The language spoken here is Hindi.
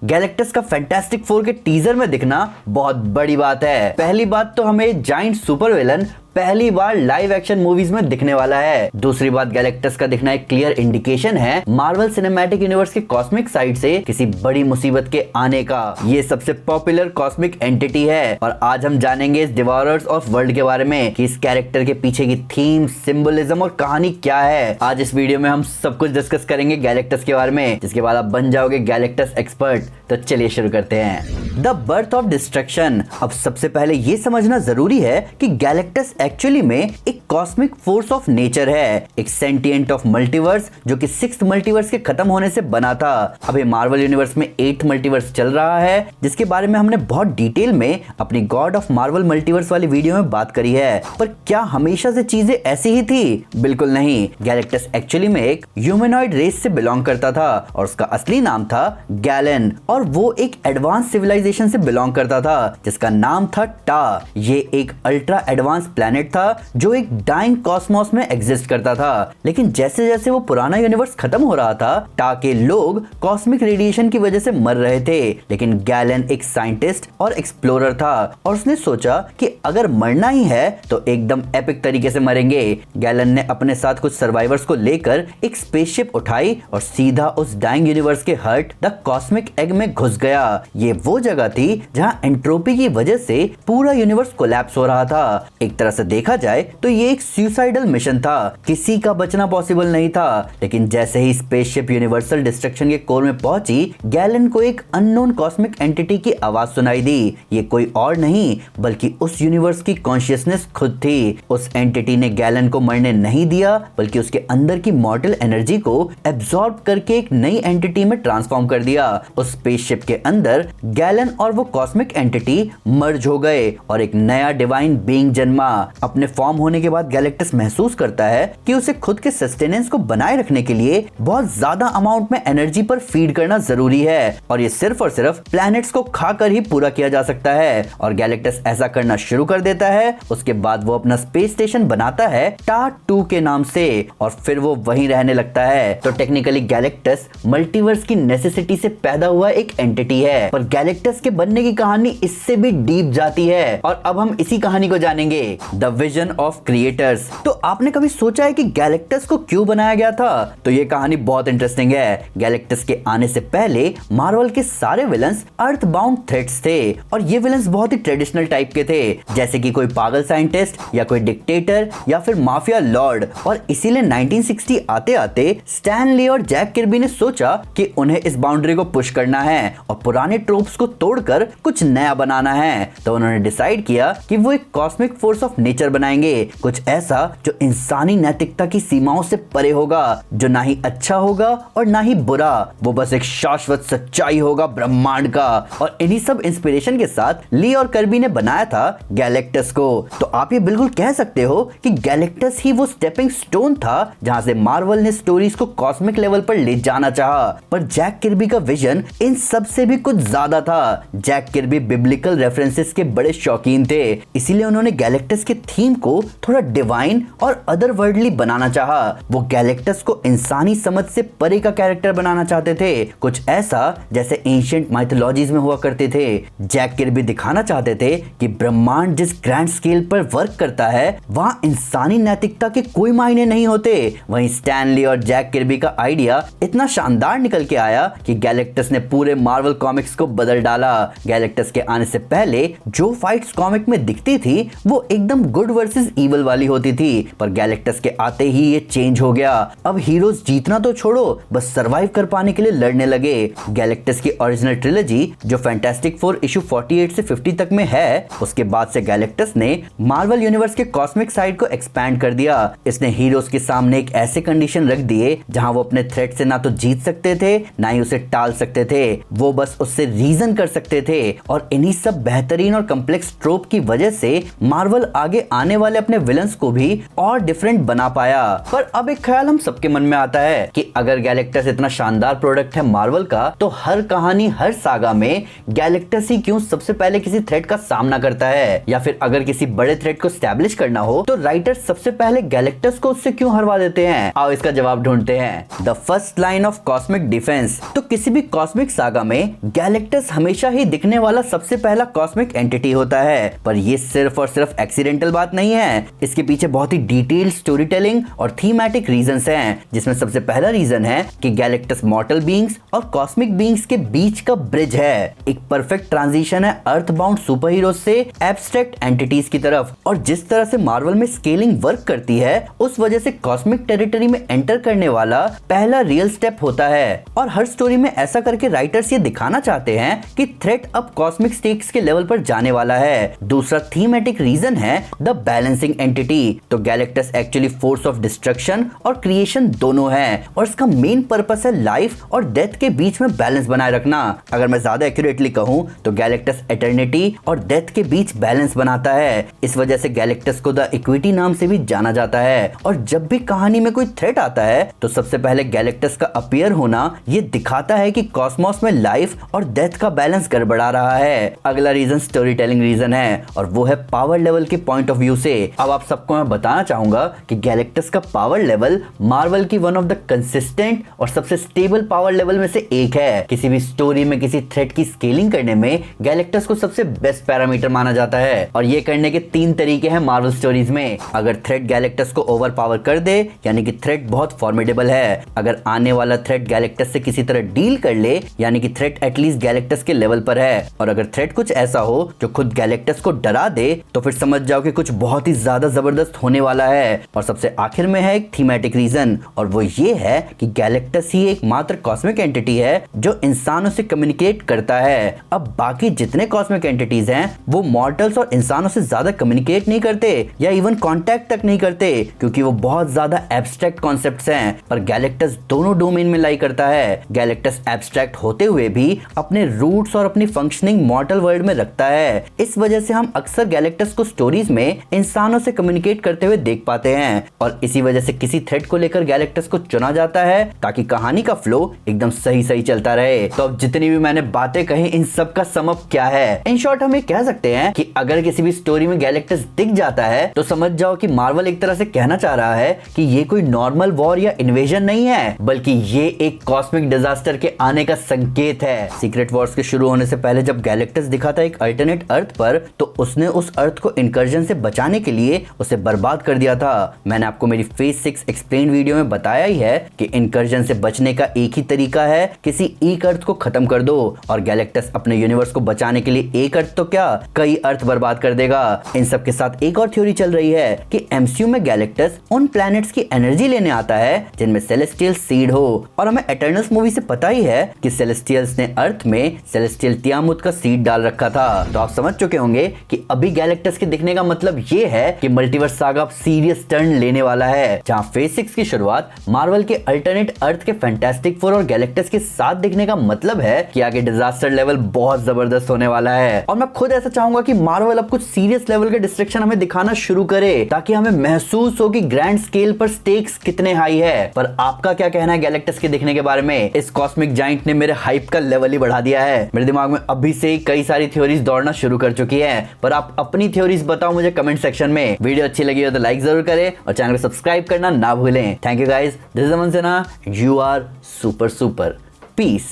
गैलेक्टस का फैंटास्टिक फोर के टीजर में दिखना बहुत बड़ी बात है। पहली बात तो हमें जाइंट सुपर विलन पहली बार लाइव एक्शन मूवीज में दिखने वाला है। दूसरी बात, गैलेक्टस का दिखना एक क्लियर इंडिकेशन है मार्वल सिनेमैटिक यूनिवर्स के कॉस्मिक साइड से किसी बड़ी मुसीबत के आने का। ये सबसे पॉपुलर कॉस्मिक एंटिटी है और आज हम जानेंगे इस डिवॉरर्स ऑफ वर्ल्ड के बारे में कि इस कैरेक्टर के पीछे की थीम, सिंबलिज्म और कहानी क्या है। आज इस वीडियो में हम सब कुछ डिस्कस करेंगे गैलेक्टस के बारे में, जिसके बाद आप बन जाओगे गैलेक्टस एक्सपर्ट। तो चलिए शुरू करते हैं। The birth of destruction. अब सबसे पहले ये समझना जरूरी है कि गैलेक्टस एक्चुअली में एक कॉस्मिक फोर्स ऑफ नेचर है, एक सेंटिएंट ऑफ मल्टीवर्स जो कि 6th मल्टीवर्स के खत्म होने से बना था। अभी मार्वल यूनिवर्स में 8th मल्टीवर्स चल रहा है, जिसके बारे में हमने बहुत डिटेल में अपनी गॉड ऑफ मार्वल मल्टीवर्स वाली वीडियो में बात करी है। पर क्या हमेशा से चीजें ऐसी ही थी? बिल्कुल नहीं। गैलेक्टस एक्चुअली में एक ह्यूमनॉइड रेस से बिलोंग करता था और उसका असली नाम था गैलन, और वो एक एडवांस सिविलाइजेशन से बिलोंग करता था जिसका नाम था टा। ये एक अल्ट्रा एडवांस प्लेनेट था जो एक डाइंग कॉस्मोस में एग्जिस्ट करता था। लेकिन जैसे जैसे वो पुराना यूनिवर्स खत्म हो रहा था, टा के लोग कॉस्मिक रेडिएशन की वजह से मर रहे थे। लेकिन गैलन एक साइंटिस्ट और एक्सप्लोरर था और उसने सोचा कि अगर मरना ही है तो एकदम एपिक तरीके से मरेंगे। गैलन ने अपने साथ कुछ सर्वाइवर्स को लेकर एक स्पेसशिप उठाई और सीधा उस डाइंग यूनिवर्स के हर्ट द कॉस्मिक एग में घुस गया। ये वो जगह थी जहां एंट्रोपी की वजह से पूरा यूनिवर्स कोलैप्स हो रहा था। एक तरह से देखा जाए तो ये एक सुसाइडल मिशन था, किसी का बचना पॉसिबल नहीं था। लेकिन जैसे ही स्पेसशिप यूनिवर्सल डिस्ट्रक्शन के कोर में पहुंची, गैलन को एक अननोन कॉस्मिक एंटिटी की आवाज सुनाई दी। ये कोई और नहीं बल्कि उस यूनिवर्स की कॉन्शियसनेस खुद थी। उस एंटिटी ने गैलन को मरने नहीं दिया, बल्कि उसके अंदर की मॉर्टल एनर्जी को एब्सॉर्ब करके एक नई एंटिटी में ट्रांसफॉर्म कर दिया। उस स्पेसशिप के अंदर गैलन और वो कॉस्मिक एंटिटी मर्ज हो गए और एक नया डिवाइन बीइंग जन्मा। अपने फॉर्म होने के बाद गैलेक्टस महसूस करता है कि उसे खुद के सस्टेनेंस को बनाए रखने के लिए बहुत ज्यादा अमाउंट में एनर्जी पर फीड करना जरूरी है और ये सिर्फ और सिर्फ प्लैनेट्स को खाकर ही पूरा किया जा सकता है। और गैलेक्टस ऐसा करना शुरू कर देता है। उसके बाद वो अपना स्पेस स्टेशन बनाता है टा-2 के नाम से और फिर वो वहीं रहने लगता है। तो टेक्निकली गैलेक्टस मल्टीवर्स की नेसेसिटी से पैदा हुआ एक एंटिटी है, पर गैलेक्टस के बनने की कहानी इससे भी डीप जाती है और अब हम इसी कहानी को जानेंगे, द विजन ऑफ क्रिएटर्स। तो आपने कभी सोचा है कि गैलेक्टस को क्यों बनाया गया था? तो ये कहानी बहुत इंटरेस्टिंग है। गैलेक्टस के आने से पहले मार्वल के सारे विलन्स अर्थ बाउंड थ्रेट्स थे और ये विलन्स बहुत ही ट्रेडिशनल टाइप के थे, जैसे कि कोई पागल साइंटिस्ट या कोई डिक्टेटर या फिर माफिया लॉर्ड। और इसीलिए 1960 आते आते स्टैन ली और जैक किर्बी ने सोचा कि उन्हें इस बाउंड्री को पुश करना है और पुराने ट्रोप्स को तोड़कर कुछ नया बनाना है। तो उन्होंने डिसाइड किया कि वो एक कॉस्मिक फोर्स ऑफ नेचर बनाएंगे, कुछ ऐसा जो इंसानी नैतिकता की सीमाओं से परे होगा, जो ना ही अच्छा होगा और ना ही बुरा, वो बस एक शाश्वत सच्चाई होगा ब्रह्मांड का। और इन्हीं सब इंस्पिरेशन के साथ ली और कर्बी ने बनाया था गैलेक्टस को। तो आप ये बिल्कुल कह सकते हो कि गैलेक्टस ही वो स्टेपिंग स्टोन था जहां से मार्वल ने स्टोरीज को कॉस्मिक लेवल पर ले जाना चाहा। पर जैक किर्बी का विजन इन सब से भी कुछ ज्यादा था। जैक किर्बी बिब्लिकल रेफरेंसेस के बड़े शौकीन थे, इसीलिए उन्होंने गैलेक्टस के थीम को थोड़ा डिवाइन और अदरवर्ल्डली बनाना चाहा। वो गैलेक्टस को इंसानी समझ से परे का कैरेक्टर बनाना चाहते थे, कुछ ऐसा जैसे एंशिएंट माइथोलॉजीज में हुआ करते थे। जैक किर्बी दिखाना चाहते थे कि ब्रह्मांड जिस ग्रैंड स्केल पर वर्क करता है वहां इंसानी नैतिकता के कोई मायने नहीं होते। वहीं स्टैन ली और जैक किर्बी का आइडिया इतना शानदार निकल के आया कि गैलेक्टस ने पूरे मार्वल कॉमिक्स को बदल डाला। गैलेक्टस के आने से पहले जो फाइट्स कॉमिक में दिखती थी वो एकदम गुड वर्सेस इविल वाली होती थी, पर गैलेक्टस के आते ही ये चेंज हो गया। अब हीरोज जीतना तो छोड़ो, बस सरवाइव कर पाने के लिए लड़ने लगे। गैलेक्टस की ओरिजिनल ट्रिलॉजी जो फैंटास्टिक फोर इशू 48 से 50 तक में है, उसके बाद से गैलेक्टस ने मार्वल यूनिवर्स के कॉस्मिक साइड को एक्सपैंड कर दिया। इसने हीरोज के सामने एक ऐसे कंडीशन रख दिए जहां वो अपने थ्रेट से ना तो जीत सकते थे ना ही उसे टाल सकते थे, वो बस उससे रीजन कर सकते थे। और इन्हीं सब बेहतरीन और कम्प्लेक्स ट्रोप की वजह से मार्वल आगे आने वाले अपने विलन्स को भी और डिफरेंट बना पाया। पर अब एक ख्याल हम सबके मन में आता है कि अगर गैलेक्टस इतना शानदार प्रोडक्ट है मार्वल का, तो हर कहानी हर सागा में गैलेक्टस ही क्यों सबसे पहले किसी थ्रेट का सामना करता है? या फिर अगर किसी बड़े थ्रेट को स्टैब्लिश करना हो तो राइटर सबसे पहले गैलेक्टस को उससे क्यों हरवा देते हैं? आओ इसका जवाब ढूंढते हैं। The first line of cosmic defence. तो किसी भी कॉस्मिक सागा में गैलेक्टस हमेशा ही दिखने वाला सबसे पहला कॉस्मिक एंटिटी होता है। पर ये सिर्फ और सिर्फ एक्सीडेंटल बात नहीं है, इसके पीछे बहुत ही डिटेल्ड स्टोरी टेलिंग और थीमेटिक रीजंस हैं, जिसमें सबसे पहला रीजन है कि गैलेक्टस मॉर्टल बीइंग्स और कॉस्मिक बीइंग्स के बीच का ब्रिज है। एक परफेक्ट ट्रांजिशन है अर्थ बाउंड सुपर हीरो से एब्स्ट्रैक्ट एंटिटीज की तरफ। और जिस तरह से मार्वल में स्केलिंग वर्क करती है, उस वजह से कॉस्मिक टेरिटरी में एंटर करने वाला पहला रियल स्टेप होता है। और हर स्टोरी में ऐसा करके राइटर्स ये दिखाना चाहते हैं कि थ्रेट अब कॉस्मिक स्टेक्स के लेवल पर जाने वाला है। दूसरा थीमेटिक रीजन है द बैलेंसिंग एंटिटी। तो Galactus actually force of destruction और क्रिएशन दोनों है, और इसका मेन पर्पस है लाइफ और डेथ के बीच में बैलेंस बनाए रखना। अगर मैं ज्यादा एक्यूरेटली कहूं तो गैलेक्टस एटर्निटी और डेथ के बीच बैलेंस बनाता है। इस वजह से गैलेक्टस को द इक्विटी नाम से भी जाना जाता है। और जब भी कहानी में कोई थ्रेट आता है तो सबसे पहले गैलेक्टस का अपीयर होना ये दिखाता है कि कॉस्मोस में लाइफ और डेथ का बैलेंस गड़बड़ा रहा है। अगला रीजन स्टोरी टेलिंग रीजन है, और वो है पावर लेवल के पॉइंट ऑफ व्यू से। अब आप सबको मैं बताना चाहूंगा कि गैलेक्टस का पावर लेवल मार्वल की वन ऑफ द कंसिस्टेंट और सबसे स्टेबल पावर लेवल में से एक है। किसी भी स्टोरी में किसी थ्रेट की स्केलिंग करने में गैलेक्टस को सबसे बेस्ट पैरामीटर माना जाता है। और ये करने के 3 तरीके हैं मार्वल स्टोरीज में। अगर थ्रेट गैलेक्टस को ओवर पावर कर दे, यानी कि थ्रेट बहुत फॉर्मिडेबल है। अगर आने वाला थ्रेट गैलेक्टस से किसी तरह डील कर ले, यानी कि थ्रेट एटलीस्ट गैलेक्टस के लेवल पर है। और अगर थ्रेट कुछ ऐसा हो जो खुद गैलेक्टस को डरा दे, तो फिर समझ जाओ कि कुछ बहुत ही ज्यादा जबरदस्त होने वाला है। और सबसे आखिर में है एक थीमेटिक रीजन, और वो ये है कि गैलेक्टस ही एकमात्र कॉस्मिक एंटिटी है जो इंसानों से कम्युनिकेट करता है। अब बाकी जितने कॉस्मिक एंटिटीज हैं वो मॉर्टल्स और इंसानों से ज्यादा कम्युनिकेट नहीं करते या इवन कांटेक्ट तक नहीं करते, क्योंकि वो बहुत ज्यादा एब्स्ट्रैक्ट कॉन्सेप्ट्स हैं। पर गैलेक्टस दोनों डोमेन में लाई करता है। गैलेक्टस एब्स्ट्रैक्ट होते हुए भी अपने रूट्स और अपनी फंक्शनिंग मॉर्टल वर्ल्ड में रखता है। इस वजह से हम अक्सर गैलेक्टस को स्टोरीज में इंसानों से कम्युनिकेट करते हुए देख पाते हैं। और इसी वजह से किसी थ्रेट को लेकर गैलेक्टस को चुना जाता है ताकि कहानी का फ्लो एकदम सही सही चलता रहे। तो अब जितनी भी मैंने बातें कही, इन सब का सम अप क्या है? इन शॉर्ट हम ये कह सकते हैं कि अगर किसी भी स्टोरी में गैलेक्टस दिख जाता है तो समझ जाओ कि मार्वल एक तरह से कहना चाह रहा है कि ये कोई नॉर्मल वॉर या इन्वेजन नहीं है, बल्कि ये एक कॉस्मिक डिजास्टर के आने का संकेत है। सीक्रेट वॉर्स के शुरू होने से पहले जब गैलेक्टस दिखा था एक अल्टरनेट अर्थ पर, तो उसने उस अर्थ को इनकर्जन से बचाने के लिए उसे बर्बाद कर दिया था। मैंने आपको मेरी फेज 6 एक्सप्लेन वीडियो में बताया ही है कि इनकर्जन से बचने का एक ही तरीका है, किसी एक अर्थ को खत्म कर दो। और गैलेक्टस अपने यूनिवर्स को बचाने के लिए एक अर्थ तो क्या, कई अर्थ बर्बाद कर देगा। इन सब के साथ एक और थ्योरी चल रही है कि एमसीयू में गैलेक्टस उन प्लैनेट्स की एनर्जी लेने आता है जिनमें सेलेस्टियल सीड हो। और हमें एटर्नल्स मूवी से पता ही है कि सेलेस्टियल्स ने अर्थ में सेलेस्टियल तियामुत का सीड डाल रखा था। तो आप समझ चुके होंगे कि अभी गैलेक्टस के दिखने का मतलब ये है कि मल्टीवर्स सागा सीरियस टर्न लेने वाला है, जहां फेज 6 की शुरुआत मार्वल के अल्टरनेट अर्थ के फैंटास्टिक फोर और गैलेक्टस के साथ दिखने का मतलब है कि आगे डिजास्टर लेवल बहुत जबरदस्त होने वाला है। और मैं खुद ऐसा चाहूंगा कि मार्वल अब कुछ सीरियस लेवल के डिस्ट्रक्शन हमें दिखाना शुरू करे, ताकि हमें महसूस हो कि ग्रैंड स्केल पर स्टेक्स कितने हाई है। पर आपका क्या कहना है गैलेक्टस के दिखने के बारे में? इस कॉस्मिक जाइंट ने मेरे हाइप का लेवल ही बढ़ा दिया है। मेरे दिमाग में अभी से ही कई सारी थ्योरीज दौड़ना शुरू कर चुकी है। पर आप अपनी थ्योरीज बताओ मुझे कमेंट सेक्शन में। वीडियो अच्छी लगी हो तो लाइक जरूर करें और चैनल को सब्सक्राइब करना ना भूलें। Thank you guys, this is Aman Sinha, you are super super, piece.